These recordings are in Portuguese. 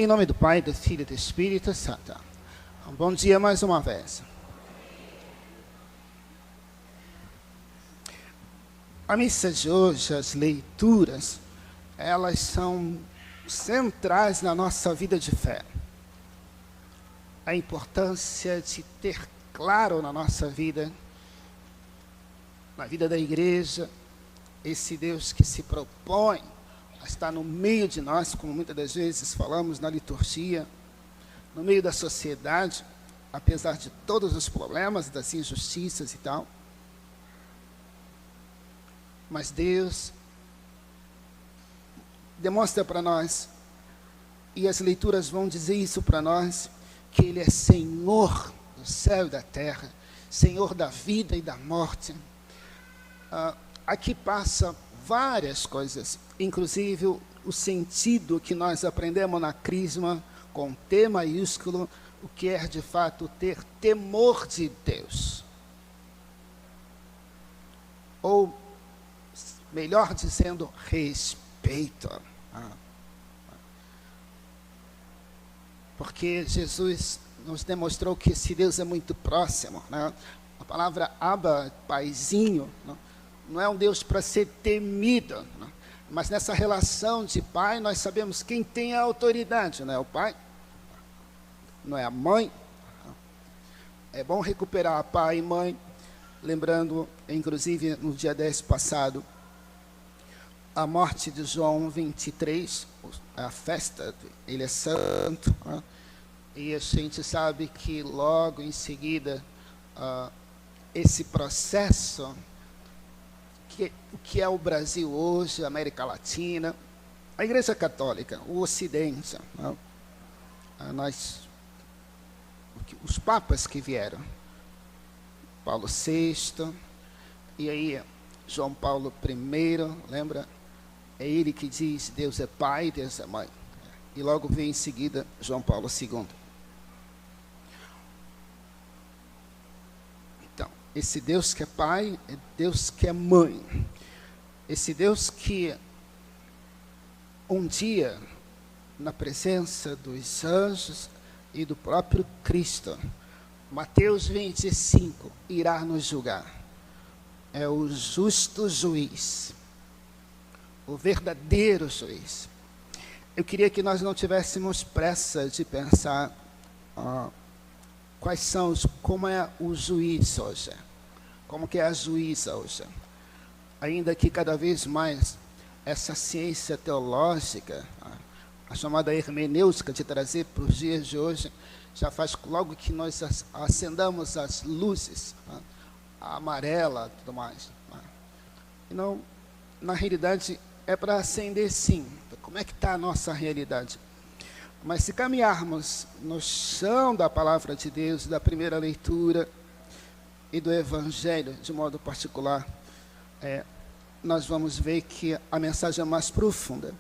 Em nome do Pai, do Filho e do Espírito Santo. Um bom dia mais uma vez. A missa de hoje, as leituras, elas são centrais na nossa vida de fé. A importância de ter claro na nossa vida, na vida da igreja, esse Deus que se propõe a estar no meio de nós, como muitas das vezes falamos na liturgia, no meio da sociedade, apesar de todos os problemas, das injustiças e tal. Mas Deus demonstra para nós, e as leituras vão dizer isso para nós, que Ele é Senhor do céu e da terra, Senhor da vida e da morte. Aqui passa várias coisas, inclusive o sentido que nós aprendemos na Crisma, com T maiúsculo, o que é de fato ter temor de Deus. Ou, melhor dizendo, respeito. Porque Jesus nos demonstrou que esse Deus é muito próximo, né? A palavra Abba, paizinho, não é um Deus para ser temido, né? Mas nessa relação de pai, nós sabemos quem tem a autoridade, não é o pai, não é a mãe. É bom recuperar pai e mãe, lembrando, inclusive, no dia 10 passado, a morte de João 23, a festa, ele é santo, né? E a gente sabe que logo em seguida, esse processo, que é o Brasil hoje, a América Latina, a Igreja Católica, o Ocidente, né? Os papas que vieram, Paulo VI, e aí João Paulo I, lembra? É ele que diz, Deus é Pai, Deus é Mãe. E logo vem em seguida João Paulo II. Então, esse Deus que é Pai, é Deus que é Mãe. Esse Deus que um dia, na presença dos anjos e do próprio Cristo, Mateus 25, irá nos julgar. É o justo juiz, o verdadeiro juiz. Eu queria que nós não tivéssemos pressa de pensar como é o juiz hoje, como que é a juíza hoje. Ainda que cada vez mais essa ciência teológica, a chamada hermenêutica, de trazer para os dias de hoje, já faz logo que nós acendamos as luzes, a amarela e tudo mais. E não, na realidade, é para acender sim. Como é que está a nossa realidade? Mas se caminharmos no chão da palavra de Deus, da primeira leitura e do Evangelho, de modo particular, nós vamos ver que a mensagem é mais profunda.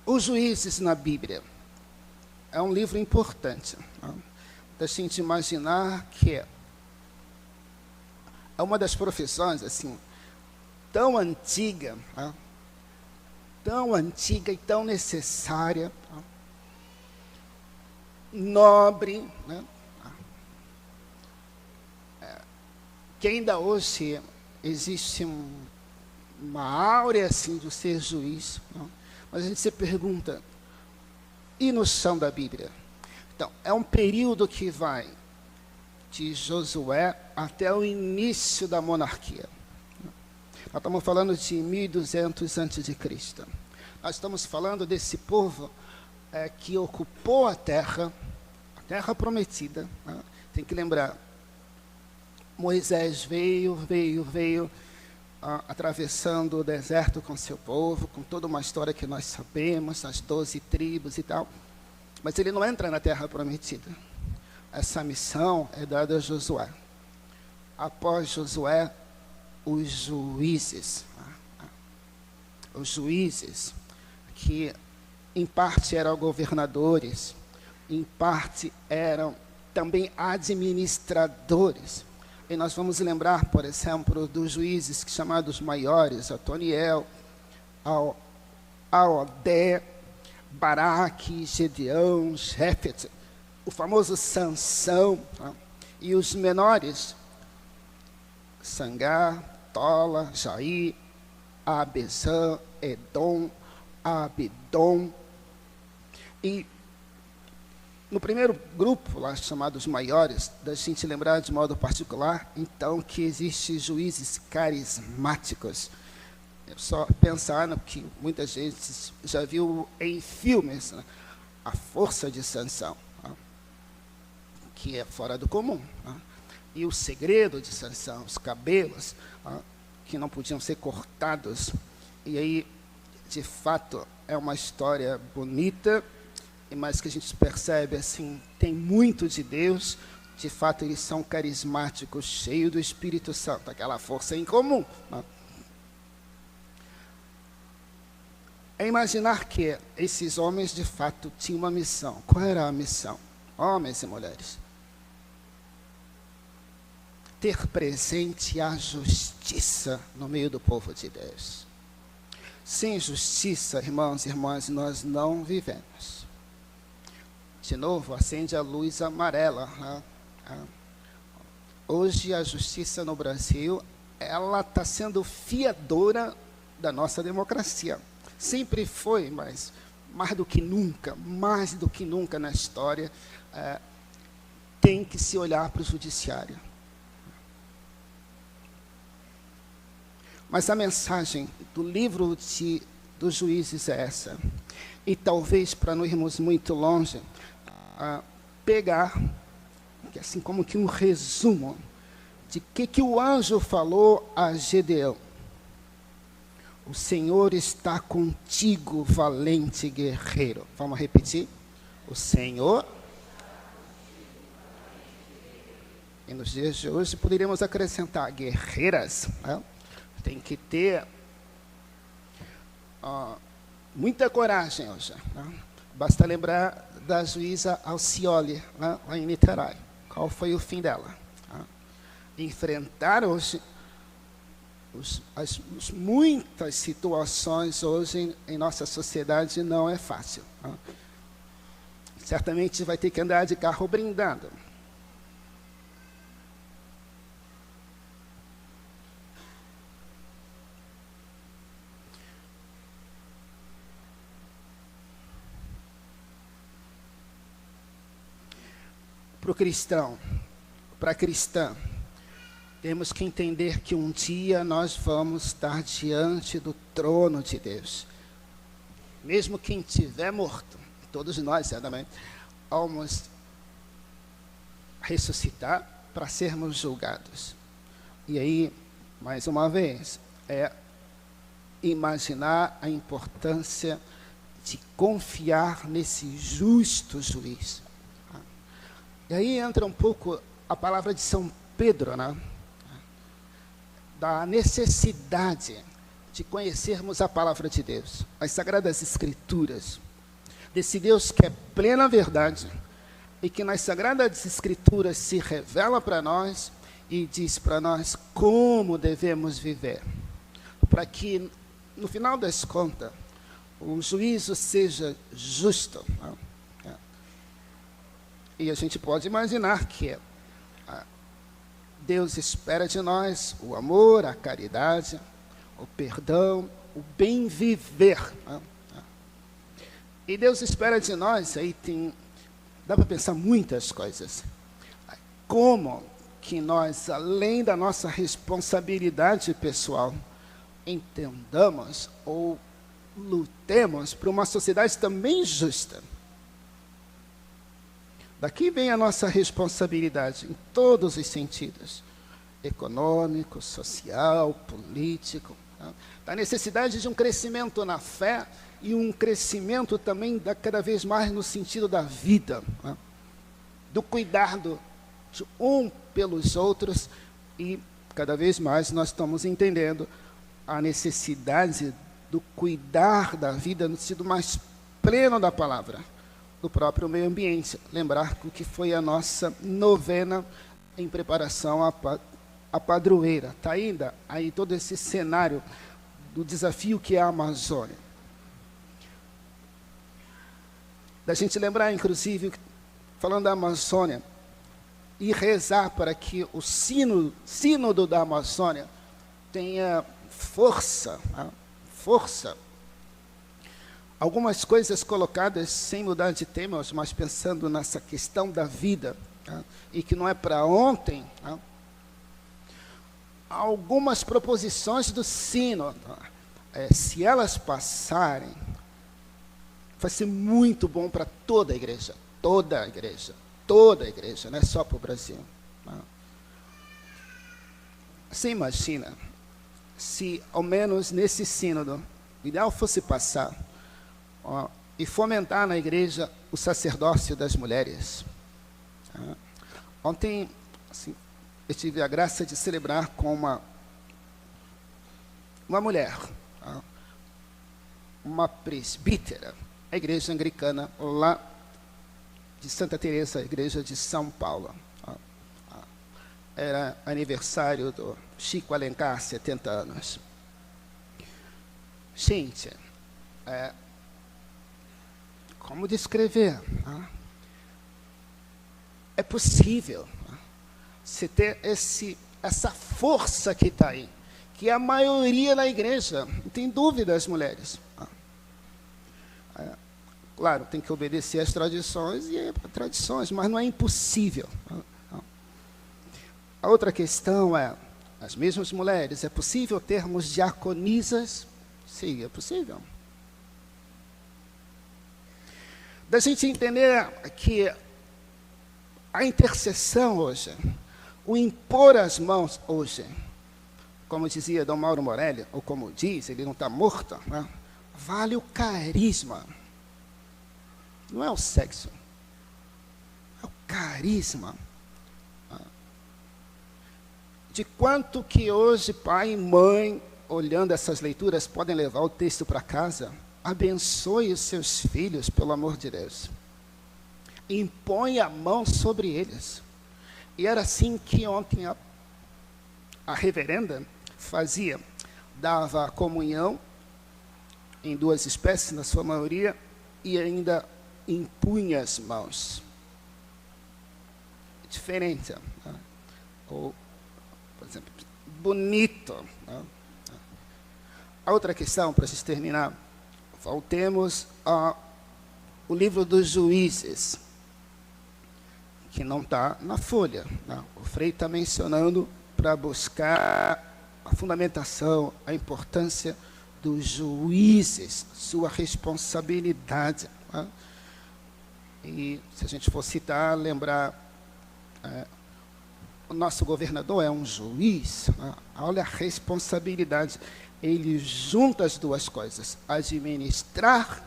Os Juízes na Bíblia é um livro importante, né? Da gente imaginar que é uma das profissões assim, tão antiga, né? Tão antiga e tão necessária, né? Nobre, né? Que ainda hoje existe uma áurea assim do ser juiz, né? Mas a gente se pergunta, e no chão da Bíblia? Então, é um período que vai de Josué até o início da monarquia. Nós estamos falando de 1200 a.C. Nós estamos falando desse povo que ocupou a terra prometida, né? Tem que lembrar, Moisés veio atravessando o deserto com seu povo, com toda uma história que nós sabemos, as 12 tribos e tal, mas ele não entra na terra prometida. Essa missão é dada a Josué. Após Josué, os juízes, que em parte eram governadores, em parte eram também administradores. E nós vamos lembrar, por exemplo, dos juízes chamados maiores, Otoniel, Aodé, Baraque, Gedeão, Jefete, o famoso Sansão, né? E os menores, Sangar, Tola, Jair, Abezã, Edom, Abidom. E no primeiro grupo, lá chamados maiores, da gente lembrar de modo particular, então, que existem juízes carismáticos. É só pensar no que muitas vezes já viu em filmes, né? A força de Sansão, né? Que é fora do comum, né? E o segredo de Sansão, os cabelos, né? Que não podiam ser cortados. E aí, de fato, é uma história bonita, mas que a gente percebe, assim, tem muito de Deus. De fato, eles são carismáticos, cheios do Espírito Santo, aquela força em comum, né? É imaginar que esses homens, de fato, tinham uma missão. Qual era a missão? Homens e mulheres. Ter presente a justiça no meio do povo de Deus. Sem justiça, irmãos e irmãs, nós não vivemos. De novo, acende a luz amarela, né? Hoje, a justiça no Brasil, ela está sendo fiadora da nossa democracia. Sempre foi, mas mais do que nunca na história, tem que se olhar para o judiciário. Mas a mensagem do livro dos Juízes é essa. E talvez, para não irmos muito longe, pegar, assim como que um resumo, de que o anjo falou a Gedeão. O Senhor está contigo, valente guerreiro. Vamos repetir? O Senhor. E nos dias de hoje poderíamos acrescentar guerreiras, né? Tem que ter muita coragem hoje, né? Basta lembrar da juíza Alcione, né, lá em Niterói. Qual foi o fim dela? Né? Enfrentar hoje muitas situações hoje em nossa sociedade não é fácil, né? Certamente vai ter que andar de carro blindado. Para o cristão, para a cristã, temos que entender que um dia nós vamos estar diante do trono de Deus. Mesmo quem estiver morto, todos nós, certamente, vamos ressuscitar para sermos julgados. E aí, mais uma vez, é imaginar a importância de confiar nesse justo juiz. E aí entra um pouco a palavra de São Pedro, né? Da necessidade de conhecermos a palavra de Deus, as Sagradas Escrituras, desse Deus que é plena verdade, e que nas Sagradas Escrituras se revela para nós e diz para nós como devemos viver, para que, no final das contas, o juízo seja justo, né? E a gente pode imaginar que Deus espera de nós o amor, a caridade, o perdão, o bem viver, né? E Deus espera de nós, aí dá para pensar muitas coisas. Como que nós, além da nossa responsabilidade pessoal, entendamos ou lutemos por uma sociedade também justa. Daqui vem a nossa responsabilidade em todos os sentidos, econômico, social, político, né? Da necessidade de um crescimento na fé e um crescimento também cada vez mais no sentido da vida, né? Do cuidado de um pelos outros, e cada vez mais nós estamos entendendo a necessidade do cuidar da vida no sentido mais pleno da palavra, do próprio meio ambiente. Lembrar que foi a nossa novena em preparação à padroeira. Está ainda aí todo esse cenário do desafio que é a Amazônia. Da gente lembrar, inclusive, falando da Amazônia, e rezar para que o sínodo da Amazônia tenha força, força. Algumas coisas colocadas sem mudar de tema, mas pensando nessa questão da vida, e que não é para ontem. Algumas proposições do sínodo, se elas passarem, vai ser muito bom para toda a igreja, toda a igreja, toda a igreja, não é só para o Brasil. Você imagina se, ao menos nesse sínodo, o ideal fosse passar e fomentar na igreja o sacerdócio das mulheres. Ontem, assim, eu tive a graça de celebrar com uma mulher, uma presbítera, a igreja anglicana lá de Santa Teresa, a igreja de São Paulo. Era aniversário do Chico Alencar, 70 anos. Gente, como descrever? É possível você ter essa força que está aí, que é a maioria na igreja, não tem dúvida as mulheres. Claro, tem que obedecer às tradições, mas não é impossível. A outra questão é, as mesmas mulheres, é possível termos diaconisas? Sim, é possível. Da gente entender que a intercessão hoje, o impor as mãos hoje, como dizia Dom Mauro Morelli, ou como diz, ele não está morto, né? Vale o carisma. Não é o sexo, é o carisma. De quanto que hoje pai e mãe, olhando essas leituras, podem levar o texto para casa? Abençoe os seus filhos, pelo amor de Deus. Impõe a mão sobre eles. E era assim que ontem a reverenda fazia. Dava a comunhão, em duas espécies, na sua maioria, e ainda impunha as mãos. Diferente. Né? Ou, por exemplo, bonito. Né? A outra questão, para a gente terminar, voltemos ao livro dos Juízes, que não está na folha. Né? O Frei está mencionando para buscar a fundamentação, a importância dos juízes, sua responsabilidade. Né? E se a gente for citar, lembrar, o nosso governador é um juiz. Né? Olha a responsabilidade. Ele junta as duas coisas, administrar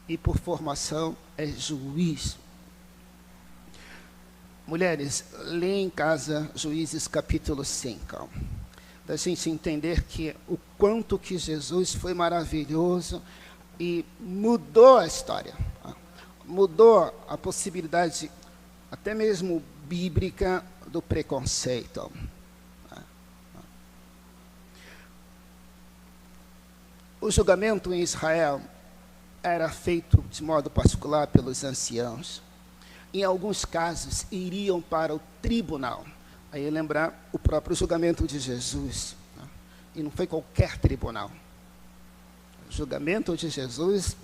e, por formação, é juiz. Mulheres, leem em casa Juízes capítulo 5. Da gente entender que o quanto que Jesus foi maravilhoso e mudou a história. Mudou a possibilidade, até mesmo bíblica, do preconceito. O julgamento em Israel era feito de modo particular pelos anciãos. Em alguns casos, iriam para o tribunal. Aí lembrar o próprio julgamento de Jesus. Né? E não foi qualquer tribunal. O julgamento de Jesus,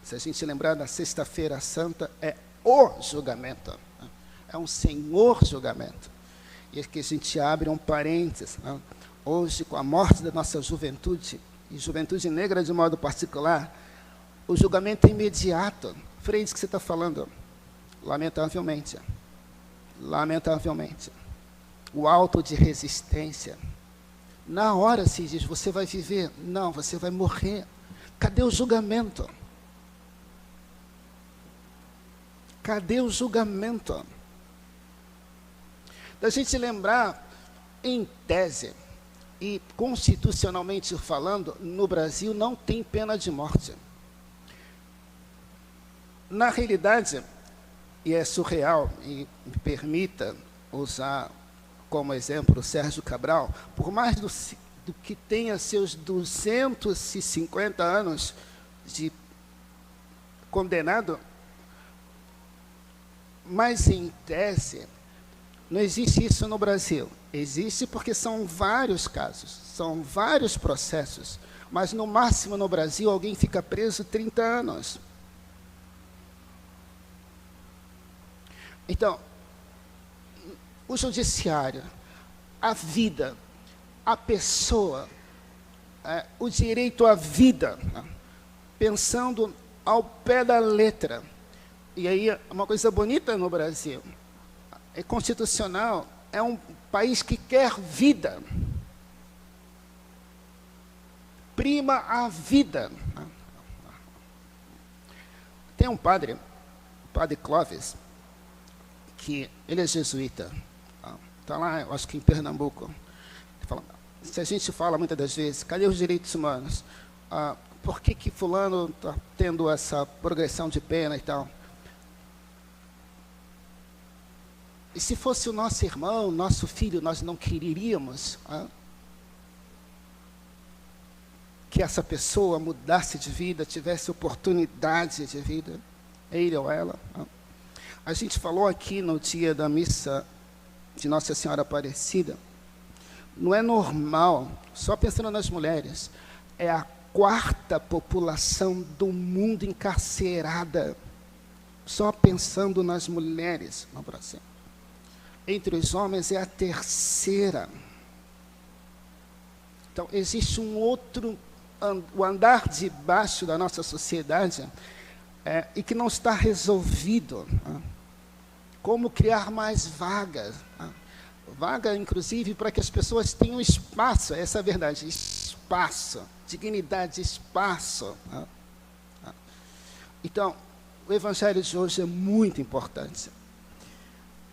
se a gente lembrar da Sexta-feira Santa, é o julgamento. Né? É um senhor julgamento. E aqui a gente abre um parênteses. Né? Hoje, com a morte da nossa juventude, e juventude negra de modo particular, o julgamento é imediato. Frei, isso que você está falando, lamentavelmente, o auto de resistência, na hora se diz, você vai viver, não, você vai morrer. Cadê o julgamento? Cadê o julgamento? Da gente lembrar, em tese, e constitucionalmente falando, no Brasil não tem pena de morte. Na realidade, e é surreal, e me permita usar como exemplo o Sérgio Cabral, por mais do que tenha seus 250 anos de condenado, mas em tese, não existe isso no Brasil. Existe porque são vários casos, são vários processos, mas no máximo no Brasil alguém fica preso 30 anos. Então, o judiciário, a vida, a pessoa, o direito à vida, pensando ao pé da letra. E aí, uma coisa bonita no Brasil, é constitucional, é um país que quer vida. Prima a vida. Tem um padre, o padre Clóvis, que ele é jesuíta, está lá, eu acho que em Pernambuco. Ele fala, se a gente fala muitas das vezes, cadê os direitos humanos? Por que fulano está tendo essa progressão de pena e tal? E se fosse o nosso irmão, nosso filho, nós não quereríamos que essa pessoa mudasse de vida, tivesse oportunidade de vida, ele ou ela. A gente falou aqui no dia da missa de Nossa Senhora Aparecida, não é normal, só pensando nas mulheres, é a 4ª população do mundo encarcerada, só pensando nas mulheres no Brasil. Entre os homens é a 3ª. Então, existe um outro, o andar de baixo da nossa sociedade, e que não está resolvido. Como criar mais vagas. Vaga, inclusive, para que as pessoas tenham espaço, essa é a verdade, espaço, dignidade, espaço. Então, o Evangelho de hoje é muito importante.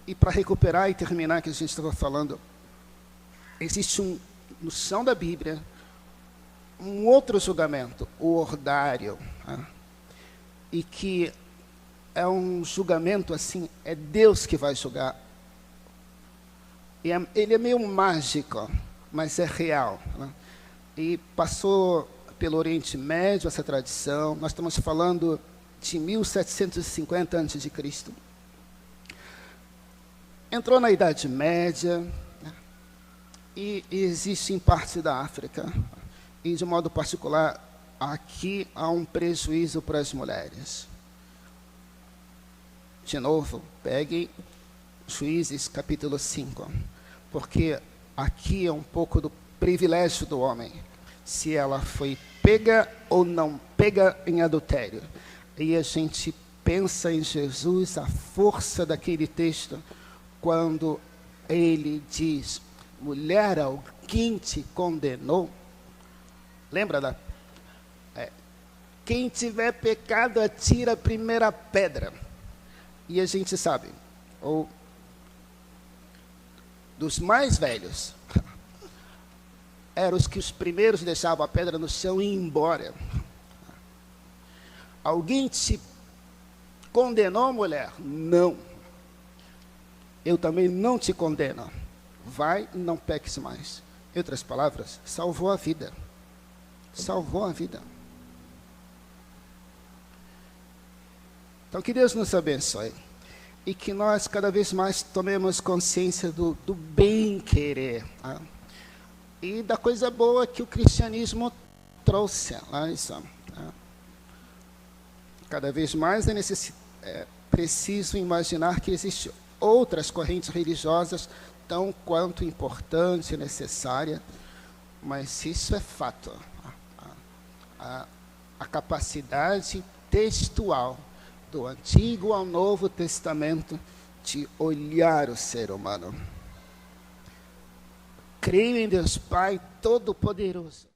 E para recuperar e terminar o que a gente estava falando, existe no chão da Bíblia, um outro julgamento, o ordário, e que é um julgamento assim, é Deus que vai julgar. E ele é meio mágico, mas é real. E passou pelo Oriente Médio essa tradição, nós estamos falando de 1750 a.C., entrou na Idade Média, e existe em parte da África, e de modo particular, aqui há um prejuízo para as mulheres. De novo, peguem Juízes capítulo 5, porque aqui é um pouco do privilégio do homem, se ela foi pega ou não pega em adultério. E a gente pensa em Jesus, a força daquele texto, quando ele diz, mulher, alguém te condenou? Lembra quem tiver pecado, atira a primeira pedra. E a gente sabe, ou dos mais velhos, eram os que os primeiros deixavam a pedra no chão e iam embora. Alguém te condenou, mulher? Não. Eu também não te condeno. Vai e não peques mais. Em outras palavras, salvou a vida. Salvou a vida. Então, que Deus nos abençoe. E que nós, cada vez mais, tomemos consciência do bem-querer. E da coisa boa que o cristianismo trouxe. Cada vez mais é preciso imaginar que existem outras correntes religiosas tão quanto importante e necessária, mas isso é fato. A capacidade textual do Antigo ao Novo Testamento de olhar o ser humano. Creio em Deus Pai Todo-Poderoso.